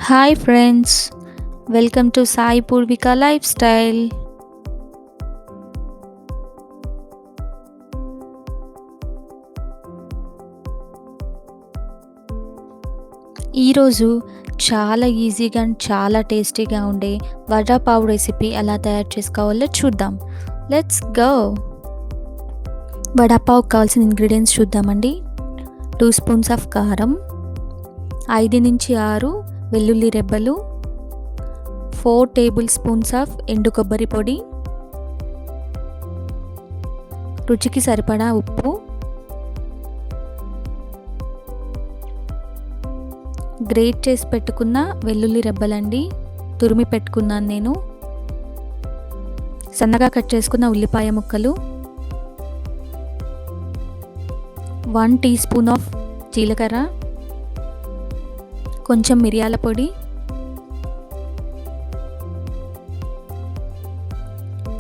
Hi friends, welcome to Sai Poorvika life style. ఈరోజు చాలా ఈజీగా అండ్ చాలా టేస్టీగా ఉండే వడా పావ్ రెసిపీ ఎలా తయారు చేసుకోవాలో చూద్దాం. Let's go. వడా పావ్ కావాల్సిన ఇంగ్రీడియంట్స్ చూద్దామండి. 2 స్పూన్స్ ఆఫ్ కారం, 5 నుంచి 6 వెల్లుల్లి రెబ్బలు, 4 టేబుల్ స్పూన్స్ ఆఫ్ ఎండు కొబ్బరి పొడి, రుచికి సరిపడా ఉప్పు, గ్రేట్ చేసి పెట్టుకున్న వెల్లుల్లి రెబ్బలండి, తురిమి పెట్టుకున్నాను నేను, సన్నగా కట్ చేసుకున్న ఉల్లిపాయ ముక్కలు, 1 టీ స్పూన్ ఆఫ్ జీలకర్ర, కొంచెం మిరియాల పొడి,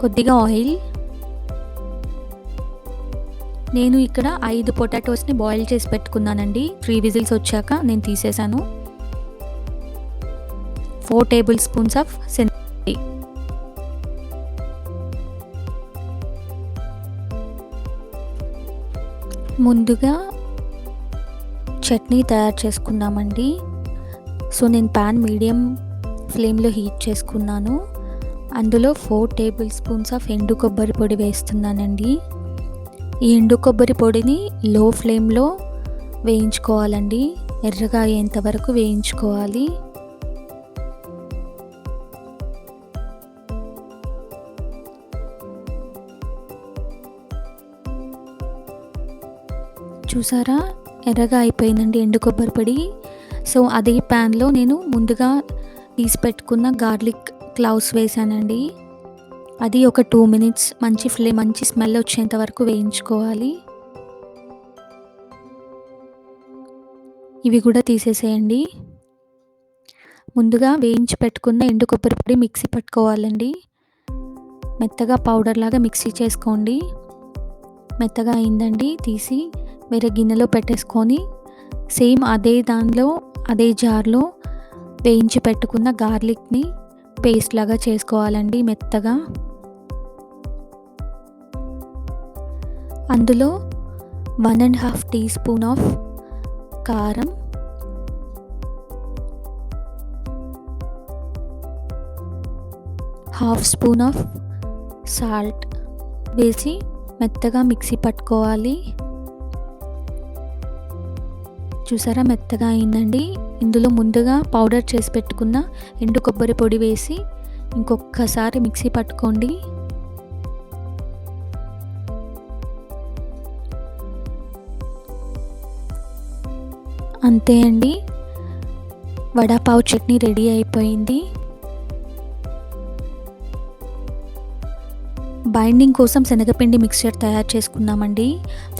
కొద్దిగా ఆయిల్. నేను ఇక్కడ 5 పొటాటోస్ని బాయిల్ చేసి పెట్టుకున్నానండి. 3 విజిల్స్ వచ్చాక నేను తీసేసాను. 4 టేబుల్ స్పూన్స్ ఆఫ్ శనగపిండి, ముందుగా చట్నీ తయారు చేసుకుందామండి. సో నేను ప్యాన్ మీడియం ఫ్లేమ్లో హీట్ చేసుకున్నాను. అందులో 4 టేబుల్ స్పూన్స్ ఆఫ్ ఎండు కొబ్బరి పొడి వేస్తున్నానండి. ఈ ఎండు కొబ్బరి పొడిని లో ఫ్లేమ్లో వేయించుకోవాలండి. ఎర్రగా అయ్యేంత వరకు వేయించుకోవాలి. చూసారా, ఎర్రగా అయిపోయిందండి ఎండు కొబ్బరి పొడి. సో అదే ప్యాన్లో నేను ముందుగా తీసి పెట్టుకున్న గార్లిక్ క్లౌవ్స్ వేసానండి. అది ఒక 2 మినిట్స్ మంచి స్మెల్ వచ్చేంత వరకు వేయించుకోవాలి. ఇవి కూడా తీసేసేయండి. ముందుగా వేయించి పెట్టుకున్న ఎండు కొబ్బరి పొడి మిక్సీ పట్టుకోవాలండి. మెత్తగా పౌడర్ లాగా మిక్సీ చేసుకోండి. మెత్తగా అయిందండి. తీసి వేరే గిన్నెలో పెట్టేసుకొని సేమ్ అదే జార్లో వేయించి పెట్టుకున్న గార్లిక్ని పేస్ట్ లాగా చేసుకోవాలండి మెత్తగా. అందులో 1.5 టీ స్పూన్ ఆఫ్ కారం, 1/2 స్పూన్ ఆఫ్ సాల్ట్ వేసి మెత్తగా మిక్సీ పట్టుకోవాలి. చూసారా, మెత్తగా అయిందండి. ఇందులో ముందుగా పౌడర్ చేసి పెట్టుకున్న ఎండు కొబ్బరి పొడి వేసి ఇంకొకసారి మిక్సీ పట్టుకోండి. అంతే అండి, వడా పావ్ చట్నీ రెడీ అయిపోయింది. బైండింగ్ కోసం శనగపిండి మిక్చర్ తయారు చేసుకున్నామండి.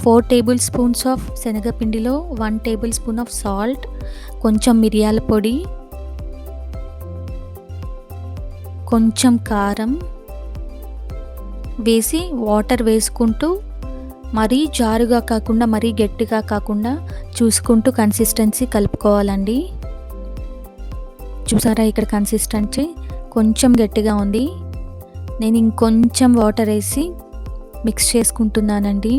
4 టేబుల్ స్పూన్స్ ఆఫ్ శనగపిండిలో 1 టేబుల్ స్పూన్ ఆఫ్ సాల్ట్, కొంచెం మిరియాల పొడి, కొంచెం కారం వేసి వాటర్ వేసుకుంటూ మరీ జారుగా కాకుండా మరీ గట్టిగా కాకుండా చూసుకుంటూ కన్సిస్టెన్సీ కలుపుకోవాలండి. చూసారా, ఇక్కడ కన్సిస్టెన్సీ కొంచెం గట్టిగా ఉంది. నేను ఇంకొంచెం వాటర్ వేసి మిక్స్ చేసుకుంటున్నానండి.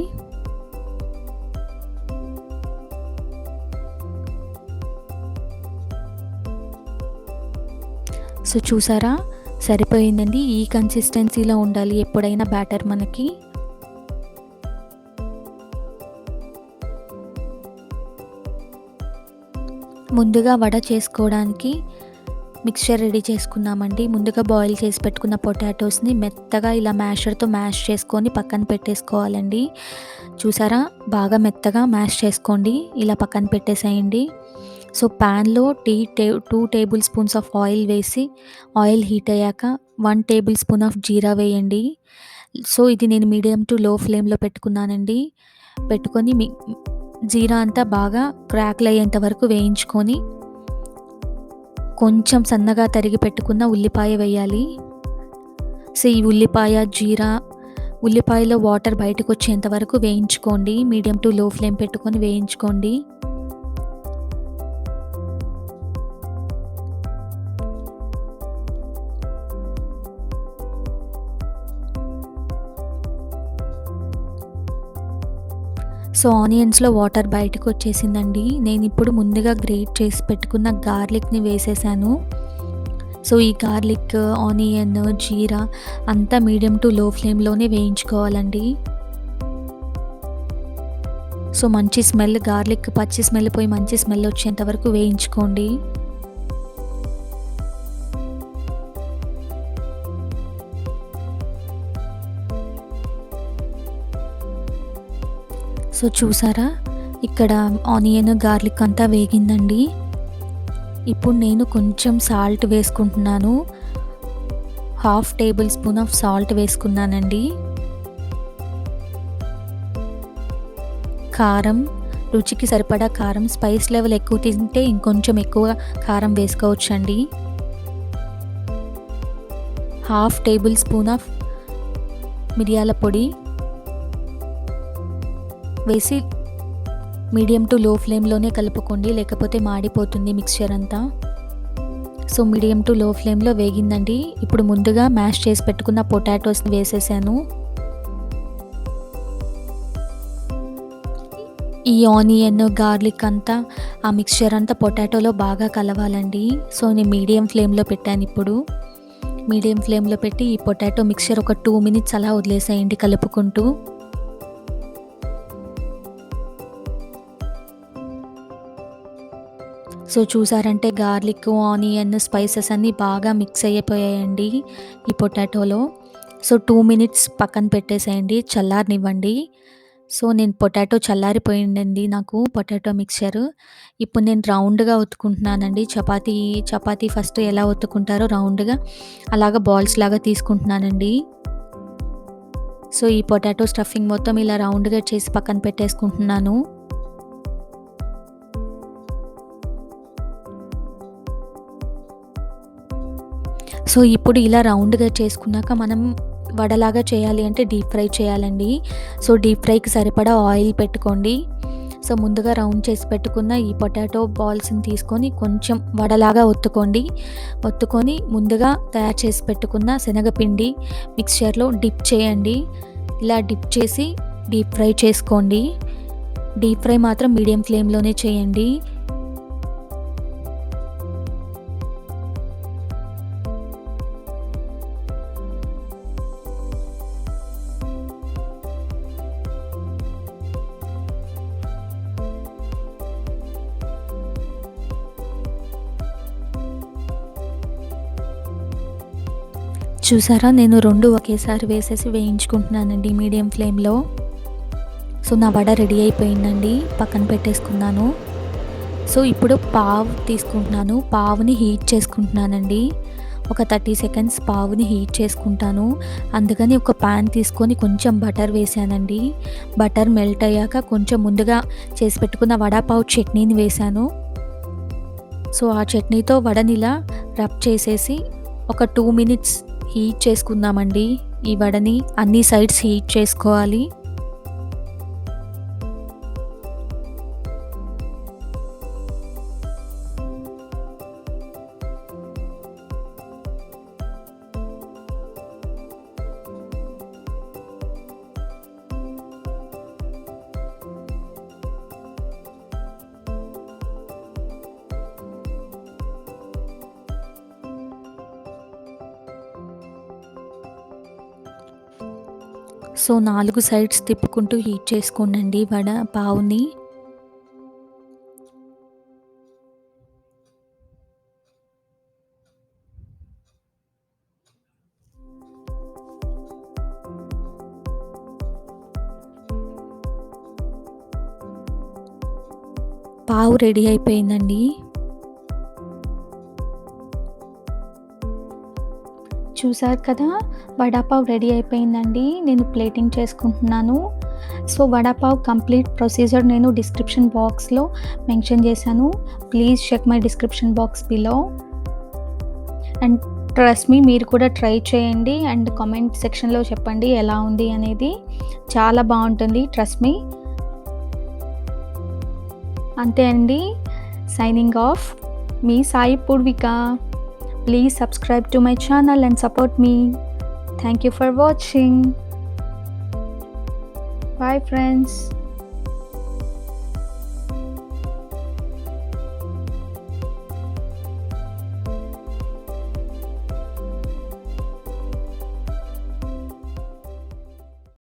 సో చూసారా, సరిపోయిందండి. ఈ కన్సిస్టెన్సీలో ఉండాలి ఎప్పుడైనా బ్యాటర్ మనకి. ముందుగా వడ చేసుకోవడానికి మిక్చర్ రెడీ చేసుకున్నామండి. ముందుగా బాయిల్ చేసి పెట్టుకున్న పొటాటోస్ని మెత్తగా ఇలా మ్యాషర్తో మ్యాష్ చేసుకొని పక్కన పెట్టేసుకోవాలండి. చూసారా, బాగా మెత్తగా మ్యాష్ చేసుకోండి. ఇలా పక్కన పెట్టేసేయండి. సో ప్యాన్లో 2 టేబుల్ స్పూన్స్ ఆఫ్ ఆయిల్ వేసి ఆయిల్ హీట్ అయ్యాక 1 టేబుల్ స్పూన్ ఆఫ్ జీరా వేయండి. సో ఇది నేను మీడియం టు లో ఫ్లేమ్లో పెట్టుకున్నానండి. పెట్టుకొని జీరా అంతా బాగా క్రాక్లు అయ్యేంత వరకు వేయించుకొని కొంచెం సన్నగా తరిగి పెట్టుకున్న ఉల్లిపాయ వేయాలి. సో ఈ ఉల్లిపాయలో వాటర్ బయటకు వచ్చేంత వరకు వేయించుకోండి. మీడియం టు లో ఫ్లేమ్ పెట్టుకొని వేయించుకోండి. సో ఆనియన్స్లో వాటర్ బయటకు వచ్చేసిందండి. నేను ఇప్పుడు ముందుగా గ్రేట్ చేసి పెట్టుకున్న గార్లిక్ని వేసేసాను. సో ఈ గార్లిక్, ఆనియన్, జీరా అంతా మీడియం టు లో ఫ్లేమ్లోనే వేయించుకోవాలండి. సో మంచి స్మెల్, గార్లిక్ పచ్చి స్మెల్ పోయి మంచి స్మెల్ వచ్చేంత వరకు వేయించుకోండి. సో చూసారా, ఇక్కడ ఆనియన్, గార్లిక్ అంతా వేగిందండి. ఇప్పుడు నేను కొంచెం సాల్ట్ వేసుకుంటున్నాను. 1/2 టేబుల్ స్పూన్ ఆఫ్ సాల్ట్ వేసుకున్నానండి. కారం, రుచికి సరిపడా కారం, స్పైస్ లెవెల్ ఎక్కువ తింటే ఇంకొంచెం ఎక్కువ కారం వేసుకోవచ్చండి. 1/2 టేబుల్ స్పూన్ ఆఫ్ మిరియాల పొడి వేసి మీడియం టు లో ఫ్లేమ్లోనే కలుపుకోండి, లేకపోతే మాడిపోతుంది మిక్స్చర్ అంతా. సో మీడియం టు లో ఫ్లేమ్లో వేగిందండి. ఇప్పుడు ముందుగా మ్యాష్ చేసి పెట్టుకున్న పొటాటోస్ని వేసేసాను. ఈ ఆనియన్, గార్లిక్ అంతా ఆ మిక్స్చర్ అంతా పొటాటోలో బాగా కలవాలండి. సో నేను మీడియం ఫ్లేమ్లో పెట్టాను. ఇప్పుడు మీడియం ఫ్లేమ్లో పెట్టి ఈ పొటాటో మిక్స్చర్ ఒక 2 మినిట్స్ అలా వదిలేసేయండి కలుపుకుంటూ. సో చూసారంటే గార్లిక్, ఆనియన్, స్పైసెస్ అన్నీ బాగా మిక్స్ అయిపోయాయండి ఈ పొటాటోలో. సో 2 మినిట్స్ పక్కన పెట్టేసేయండి, చల్లారనివ్వండి. సో నేను పొటాటో చల్లారిపోయిందండి నాకు పొటాటో మిక్స్చర్. ఇప్పుడు నేను రౌండ్గా ఒత్తుకుంటున్నానండి. చపాతీ ఫస్ట్ ఎలా ఒత్తుకుంటారో రౌండ్గా అలాగా బాల్స్ లాగా తీసుకుంటున్నానండి. సో ఈ పొటాటో స్టఫింగ్ మొత్తం ఇలా రౌండ్గా చేసి పక్కన పెట్టేసుకుంటున్నాను. సో ఇప్పుడు ఇలా రౌండ్గా చేసుకున్నాక మనం వడలాగా చేయాలి అంటే డీప్ ఫ్రై చేయాలండి. సో డీప్ ఫ్రైకి సరిపడా ఆయిల్ పెట్టుకోండి. సో ముందుగా రౌండ్ చేసి పెట్టుకున్న ఈ పొటాటో బాల్స్ని తీసుకొని కొంచెం వడలాగా ఒత్తుకొని ముందుగా తయారు చేసి పెట్టుకున్న శనగపిండి మిక్స్చర్లో డిప్ చేయండి. ఇలా డిప్ చేసి డీప్ ఫ్రై చేసుకోండి. డీప్ ఫ్రై మాత్రం మీడియం ఫ్లేమ్లోనే చేయండి. చూసారా, నేను 2 ఒకేసారి వేసేసి వేయించుకుంటున్నానండి మీడియం ఫ్లేమ్లో. సో నా వడ రెడీ అయిపోయిందండి, పక్కన పెట్టేసుకున్నాను. సో ఇప్పుడు పావ్ తీసుకుంటున్నాను. పావుని హీట్ చేసుకుంటున్నానండి. ఒక 30 సెకండ్స్ పావుని హీట్ చేసుకుంటాను. అందుకని ఒక ప్యాన్ తీసుకొని కొంచెం బటర్ వేసానండి. బటర్ మెల్ట్ అయ్యాక కొంచెం ముందుగా చేసి పెట్టుకున్న వడాపావ్ చట్నీని వేసాను. సో ఆ చట్నీతో వడని ఇలా రబ్ చేసేసి ఒక 2 మినిట్స్ హీట్ చేసుకుందామండి. ఈ వడని అన్ని సైడ్స్ హీట్ చేసుకోవాలి. సో 4 సైడ్స్ తిప్పుకుంటూ హీట్ చేసుకోండి వడ పావుని. పావు రెడీ అయిపోయిందండి. చూసారు కదా, వడాపావ్ రెడీ అయిపోయిందండి. నేను ప్లేటింగ్ చేసుకుంటున్నాను. సో వడాపావ్ కంప్లీట్ ప్రొసీజర్ నేను డిస్క్రిప్షన్ బాక్స్లో మెన్షన్ చేశాను. Please check my description box below. And trust me, మీరు కూడా ట్రై చేయండి అండ్ కామెంట్ సెక్షన్లో చెప్పండి ఎలా ఉంది అనేది. చాలా బాగుంటుంది, ట్రస్ట్ మీ. అంతే అండి, signing off, me Sai Poorvika. Please subscribe to my channel and support me. Thank you for watching. Bye friends.